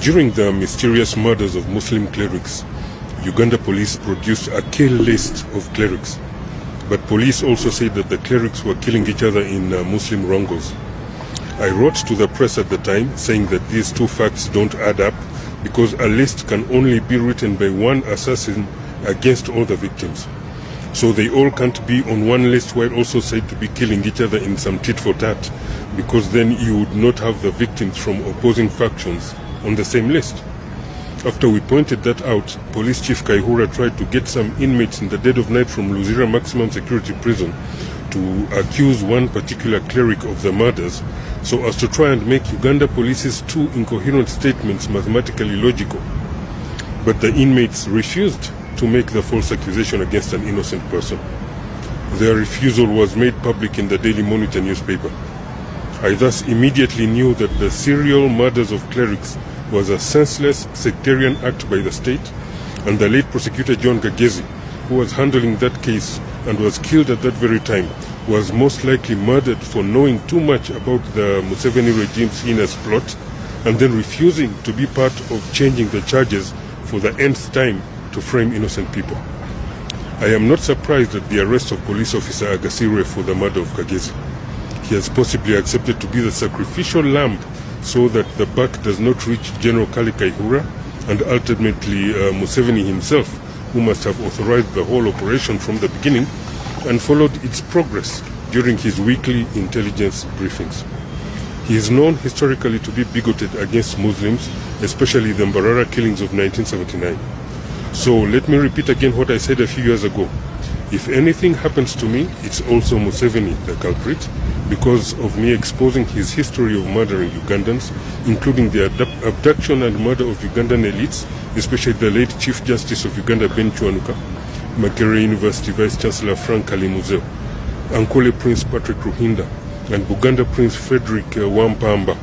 During the mysterious murders of Muslim clerics, Uganda police produced a kill list of clerics. But police also said that the clerics were killing each other in Muslim wrangles. I wrote to the press at the time saying that these two facts don't add up because a list can only be written by one assassin against all the victims. So they all can't be on one list while also said to be killing each other in some tit for tat, because then you would not have the victims from opposing factions on the same list. After we pointed that out, Police Chief Kaihura tried to get some inmates in the dead of night from Luzira Maximum Security Prison to accuse one particular cleric of the murders, so as to try and make Uganda Police's two incoherent statements mathematically logical. But the inmates refused to make the false accusation against an innocent person. Their refusal was made public in the Daily Monitor newspaper. I thus immediately knew that the serial murders of clerics was a senseless sectarian act by the state, and the late prosecutor John Gagezi, who was handling that case and was killed at that very time, was most likely murdered for knowing too much about the Museveni regime's heinous plot and then refusing to be part of changing the charges for the nth time to frame innocent people. I am not surprised at the arrest of police officer Agasire for the murder of Kagezi. He has possibly accepted to be the sacrificial lamb so that the buck does not reach General Kale Kaihura and ultimately Museveni himself, who must have authorized the whole operation from the beginning and followed its progress during his weekly intelligence briefings. He is known historically to be bigoted against Muslims, especially the Mbarara killings of 1979. So let me repeat again what I said a few years ago. If anything happens to me, it's also Museveni the culprit, because of me exposing his history of murdering Ugandans, including the abduction and murder of Ugandan elites, especially the late Chief Justice of Uganda Ben Chwanuka, Makerere University Vice Chancellor Frank Kalimuzeo, Ankole Prince Patrick Ruhinda, and Buganda Prince Frederick Wampamba.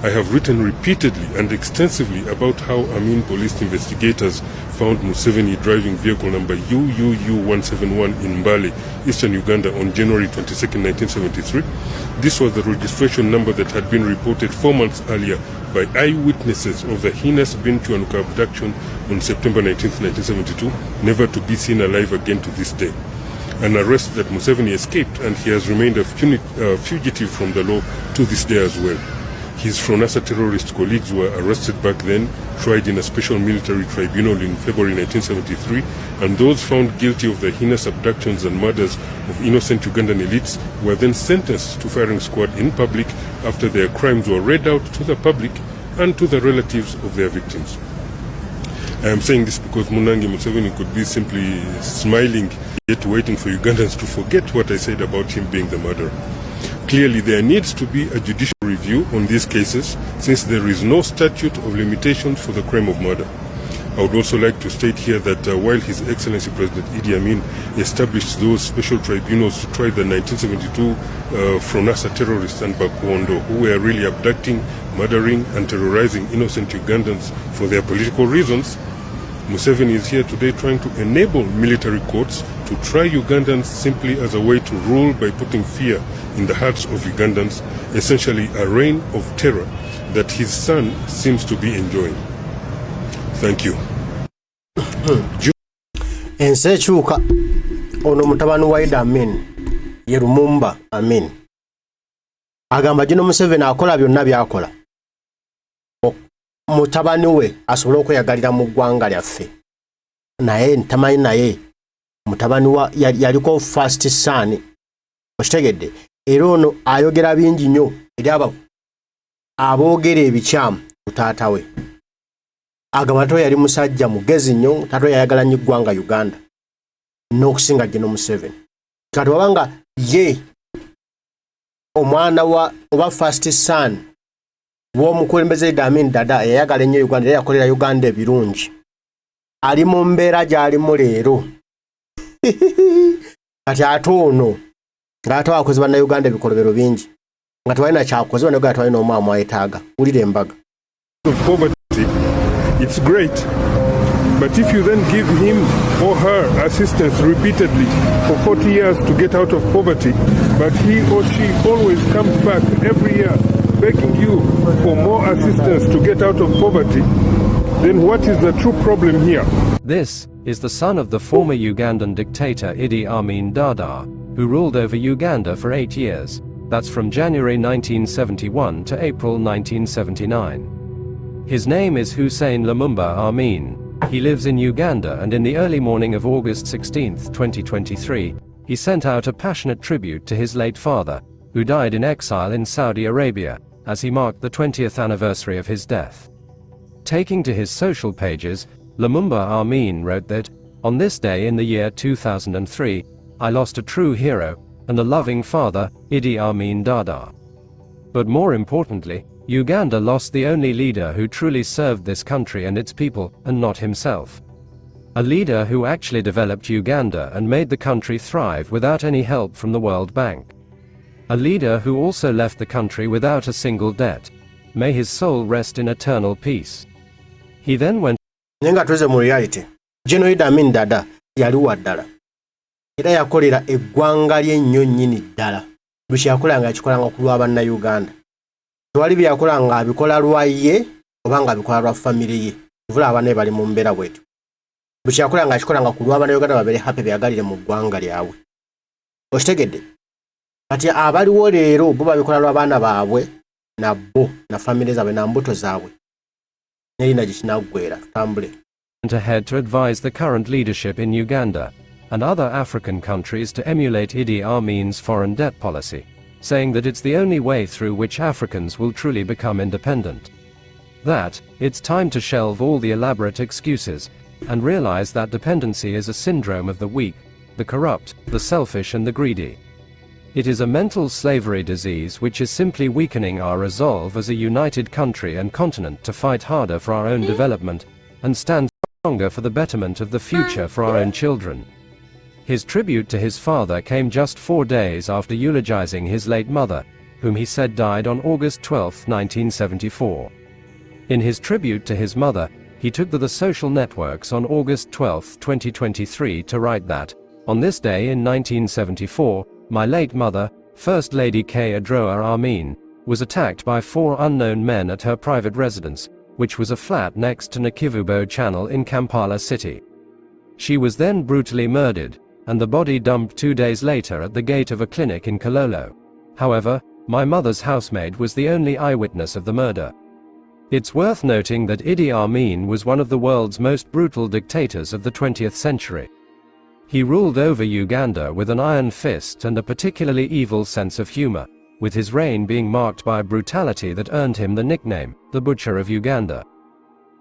I have written repeatedly and extensively about how Amin police investigators found Museveni driving vehicle number UUU171 in Mbale, Eastern Uganda on January 22, 1973. This was the registration number that had been reported 4 months earlier by eyewitnesses of the heinous Ben Chwanuka abduction on September 19, 1972, never to be seen alive again to this day. An arrest that Museveni escaped, and he has remained a fugitive from the law to this day as well. His Fronasa terrorist colleagues were arrested back then, tried in a special military tribunal in February 1973, and those found guilty of the heinous abductions and murders of innocent Ugandan elites were then sentenced to firing squad in public after their crimes were read out to the public and to the relatives of their victims. I am saying this because Munangi Museveni could be simply smiling, yet waiting for Ugandans to forget what I said about him being the murderer. Clearly, there needs to be a judicial review on these cases, since there is no statute of limitations for the crime of murder. I would also like to state here that while His Excellency President Idi Amin established those special tribunals to try the 1972 Fronasa terrorists and Bakuondo, who were really abducting, murdering, and terrorizing innocent Ugandans for their political reasons, Museveni is here today trying to enable military courts to try Ugandans simply as a way to rule by putting fear in the hearts of Ugandans, essentially a reign of terror that his son seems to be enjoying. Thank you. Ensechuka ono mutabani wa Amin Yerumumba Amin agamba jino Museveni akola byonna byakola mutabani we asobola okweyagalira mu ggwanga lyaffe, naye ntamanyi naye mutabani wa yaliko first son okitegedde, era ono ayogera bingi nnyo eri aboogera ebikyamu ku taata we. Agamba taata yali musajja mugezi nnyo, taata yayagala nnyo eggwanga Uganda n'okusinga Jeno Museveni. Kati wabanga ye omwana wa oba first son w'omukulembeze Amin dada yayagala nnyo Uganda, era yakolera Uganda ebirungi, ali mu mbeera gy'alimu leero. Kati ate ono ng'ate wakoze bannayuganda ebikolobero bingi nga tewalina kyakoze, bannayuganda tewalina omu amwetaaga. Wulira embaga. It's great, but if you then give him or her assistance repeatedly for 40 years to get out of poverty, but he or she always comes back every year begging you for more assistance to get out of poverty, then what is the true problem here? This is the son of the former Ugandan dictator Idi Amin Dada, who ruled over Uganda for 8 years. That's from January 1971 to April 1979. His name is Hussein Lumumba Amin. He lives in Uganda, and in the early morning of August 16, 2023, he sent out a passionate tribute to his late father, who died in exile in Saudi Arabia, as he marked the 20th anniversary of his death. Taking to his social pages, Lumumba Amin wrote that, "On this day in the year 2003, I lost a true hero, and a loving father, Idi Amin Dada. But more importantly, Uganda lost the only leader who truly served this country and its people, and not himself. A leader who actually developed Uganda and made the country thrive without any help from the World Bank. A leader who also left the country without a single debt. May his soul rest in eternal peace." He then went Nenga tuweze mu reality. General Idi Amin Dada yali wa ddala. Era yakolera eggwanga ly'ennyo nnyini ddala. Buli kye yakolanga yakikolanga ku lwa bannayuganda. Tewali bye yakolanga abikola lwa ye oba ng'abikola lwa famire ye. Tuvula abaana bali mu mbeera bwetyo. Buli kye yakolanga yakikolanga ku lwa bannayuganda babeere happy beyagalire mu ggwanga lyabwe. Okitegedde? Kati abaliwo leero bo babikola lwa baana baabwe nabo na famire zaabwe na mbuto zaabwe. Nerina gye kinaggweera tutambule. ahead to advise the current leadership in Uganda and other African countries to emulate Idi Amin's foreign debt policy, saying that it's the only way through which Africans will truly become independent. That it's time to shelve all the elaborate excuses and realize that dependency is a syndrome of the weak, the corrupt, the selfish and the greedy. It is a mental slavery disease which is simply weakening our resolve as a united country and continent to fight harder for our own development and stand stronger for the betterment of the future for our own children. His tribute to his father came just 4 days after eulogizing his late mother, whom he said died on August 12, 1974. In his tribute to his mother, he took to the social networks on August 12, 2023 to write that, "On this day in 1974, my late mother, First Lady K. Adroa Amin, was attacked by 4 unknown men at her private residence, which was a flat next to Nakivubo Channel in Kampala City. She was then brutally murdered, and the body dumped 2 days later at the gate of a clinic in Kololo. However, my mother's housemaid was the only eyewitness of the murder." It's worth noting that Idi Amin was one of the world's most brutal dictators of the 20th century. He ruled over Uganda with an iron fist and a particularly evil sense of humor, with his reign being marked by a brutality that earned him the nickname, the Butcher of Uganda.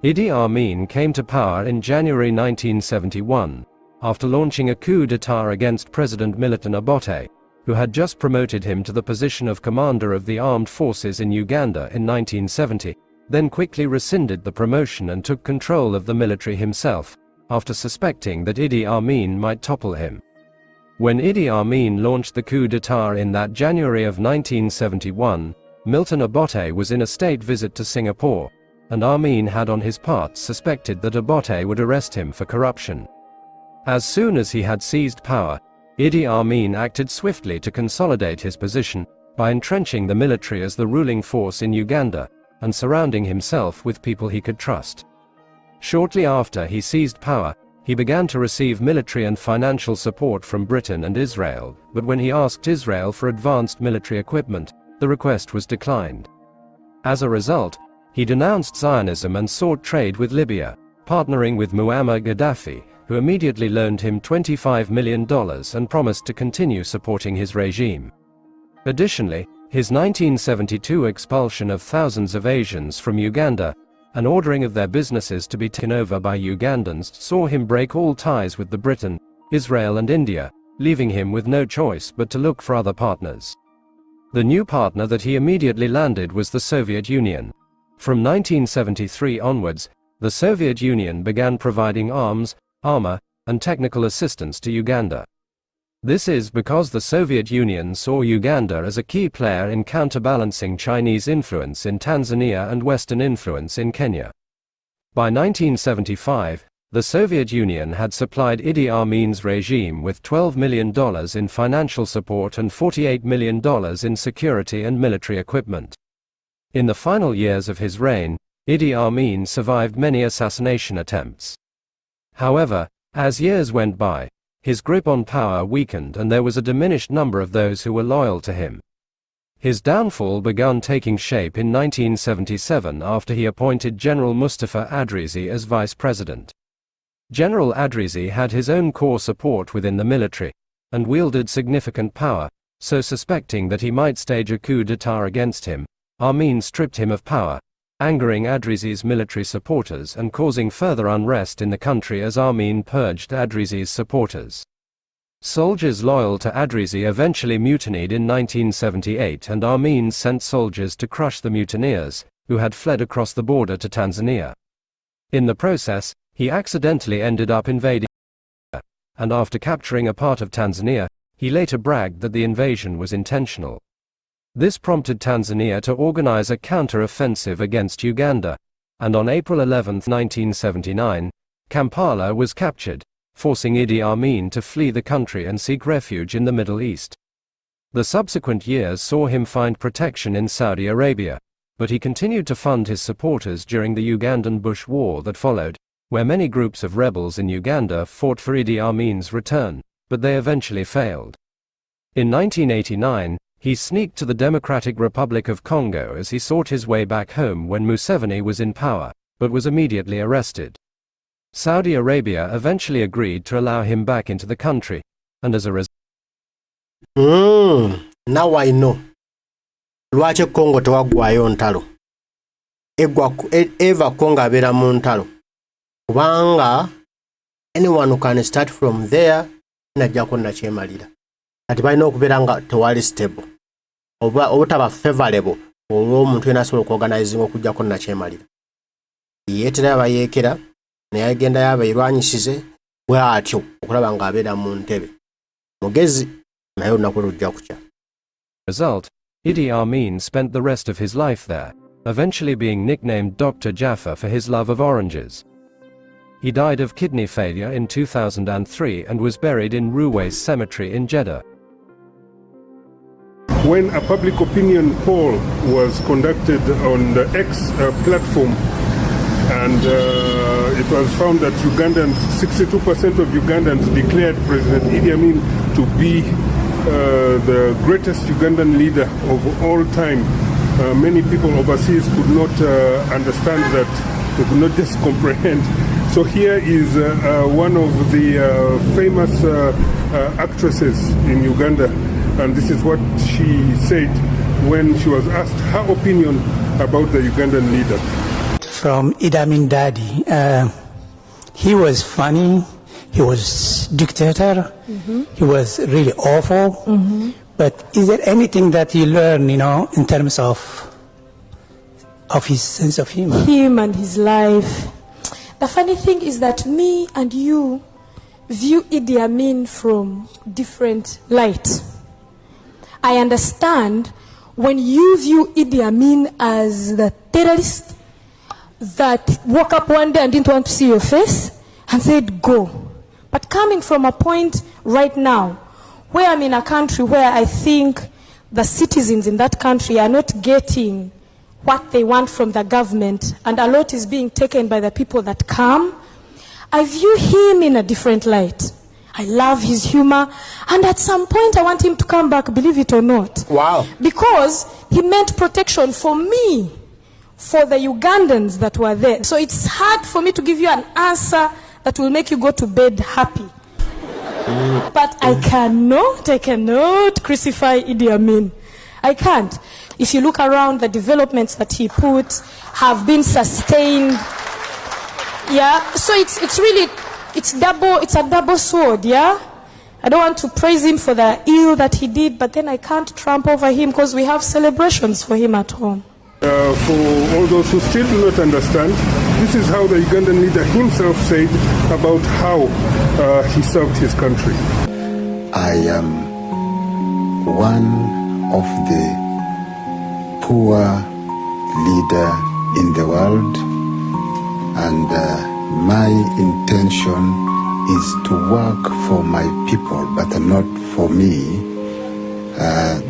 Idi Amin came to power in January 1971, after launching a coup d'etat against President Milton Obote, who had just promoted him to the position of commander of the armed forces in Uganda in 1970, then quickly rescinded the promotion and took control of the military himself, after suspecting that Idi Amin might topple him. When Idi Amin launched the coup d'etat in that January of 1971, Milton Obote was in a state visit to Singapore, and Amin had on his part suspected that Obote would arrest him for corruption. As soon as he had seized power, Idi Amin acted swiftly to consolidate his position, by entrenching the military as the ruling force in Uganda, and surrounding himself with people he could trust. Shortly after he seized power, he began to receive military and financial support from Britain and Israel, but when he asked Israel for advanced military equipment, the request was declined. As a result, he denounced Zionism and sought trade with Libya, partnering with Muammar Gaddafi, who immediately loaned him $25 million and promised to continue supporting his regime. Additionally, his 1972 expulsion of thousands of Asians from Uganda, and ordering of their businesses to be taken over by Ugandans, saw him break all ties with Britain, Israel and India, leaving him with no choice but to look for other partners. The new partner that he immediately landed was the Soviet Union. From 1973 onwards, the Soviet Union began providing arms, armor, and technical assistance to Uganda. This is because the Soviet Union saw Uganda as a key player in counterbalancing Chinese influence in Tanzania and Western influence in Kenya. By 1975, the Soviet Union had supplied Idi Amin's regime with $12 million in financial support and $48 million in security and military equipment. In the final years of his reign, Idi Amin survived many assassination attempts. However, as years went by, his grip on power weakened and there was a diminished number of those who were loyal to him. His downfall began taking shape in 1977 after he appointed General Mustafa Adrizi as vice president. General Adrizi had his own core support within the military, and wielded significant power, so suspecting that he might stage a coup d'etat against him, Amin stripped him of power, angering Adrizi's military supporters and causing further unrest in the country as Amin purged Adrizi's supporters. Soldiers loyal to Adrizi eventually mutinied in 1978 and Amin sent soldiers to crush the mutineers, who had fled across the border to Tanzania. In the process, he accidentally ended up invading Tanzania, and after capturing a part of Tanzania, he later bragged that the invasion was intentional. This prompted Tanzania to organize a counter-offensive against Uganda, and on April 11, 1979, Kampala was captured, forcing Idi Amin to flee the country and seek refuge in the Middle East. The subsequent years saw him find protection in Saudi Arabia, but he continued to fund his supporters during the Ugandan Bush War that followed, where many groups of rebels in Uganda fought for Idi Amin's return, but they eventually failed. In 1989, he sneaked to the Democratic Republic of Congo as he sought his way back home when Museveni was in power, but was immediately arrested. Saudi Arabia eventually agreed to allow him back into the country, and as a result, now I know. Lwaki Congo tewagwayo ntalo. Eva Congo abeera mu ntalo. Kubanga anyone who can start from there najjako nakyemalira. Kati balina okubeera nga tewali stable. Obutaba favorable olw'omuntu yena asobola okuorganizinga okujjako nakyemalira. Yeetera yabayeekera naye agenda yabayirwanyisize bwe atyo okulaba nga abeera mu ntebe. Mugezi naye olunaku lujja kukya. Result, Idi Amin spent the rest of his life there, eventually being nicknamed Dr. Jaffa for his love of oranges. He died of kidney failure in 2003 and was buried in Ruwais Cemetery in Jeddah. When a public opinion poll was conducted on the X platform, and it was found that 62% of Ugandans declared President Idi Amin to be the greatest Ugandan leader of all time. Many people overseas could not understand that, they could not just comprehend. So here is one of the famous actresses in Uganda, and this is what she said when she was asked her opinion about the Ugandan leader. From Idi Amin daddy, he was funny, he was dictator, he was really awful, but is there anything that you learn, in terms of his sense of humor? Him and his life. The funny thing is that me and you view Idi Amin from different light. I understand when you view Idi Amin as the terrorist that woke up one day and didn't want to see your face and said go. But coming from a point right now where I'm in a country where I think the citizens in that country are not getting what they want from the government, and a lot is being taken by the people that come, I view him in a different light. I love his humor, and at some point I want him to come back, believe it or not. Wow. Because he meant protection for me, for the Ugandans that were there. So it's hard for me to give you an answer that will make you go to bed happy. But I cannot crucify Idi Amin. I can't. If you look around, the developments that he put have been sustained. Yeah, so it's really, it's a double sword, yeah? I don't want to praise him for the ill that he did, but then I can't tramp over him because we have celebrations for him at home. For all those who still do not understand, this is how the Ugandan leader himself said about how he served his country. I am one of the poor leader in the world, and my intention is to work for my people, but not for me.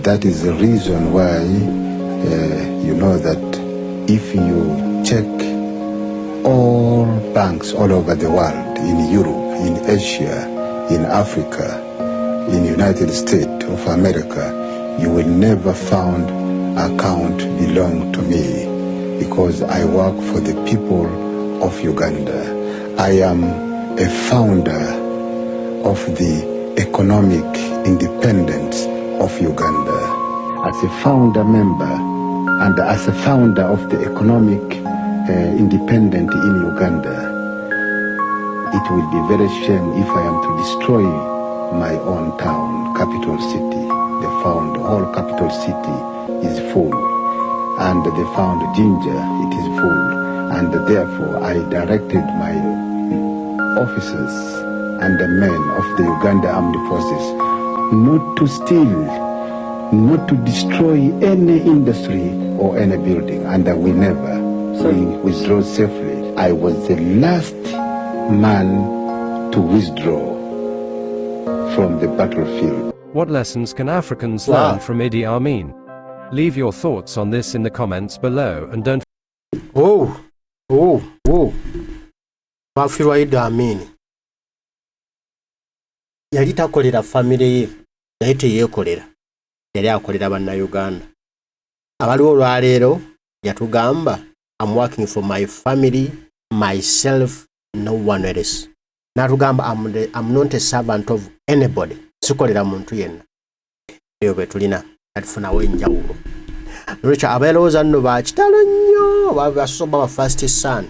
That is the reason why you know that if you check all banks all over the world, in Europe, in Asia, in Africa, in United States of America, you will never find account belong to me because I work for the people of Uganda. I am a founder of the economic independence of Uganda. As a founder member and as a founder of the economic independence in Uganda, it will be very shame if I am to destroy my own town, capital city. They found the whole capital city is full, and they found Ginger, it is full, and therefore I directed my officers and the men of the Uganda Armed Forces not to steal, not to destroy any industry or any building, and we never. We withdraw safely. I was the last man to withdraw from the battlefield. What lessons can Africans learn from Idi Amin? Leave your thoughts on this in the comments below and don't Wafirwa Idi Amin yali takolera family ye naye teyeekolera, yali akolera bannayuganda. Abaliwo olwaleero yatugamba I'm working for my family, myself, no one else. Natugamba I'm not a servant of anybody. Sikolera muntu yenna. Eyo bwe tulina atufunawo enjawulo. Nolwekyo abeerowooza nno bakitalo nnyo basoba ba first son.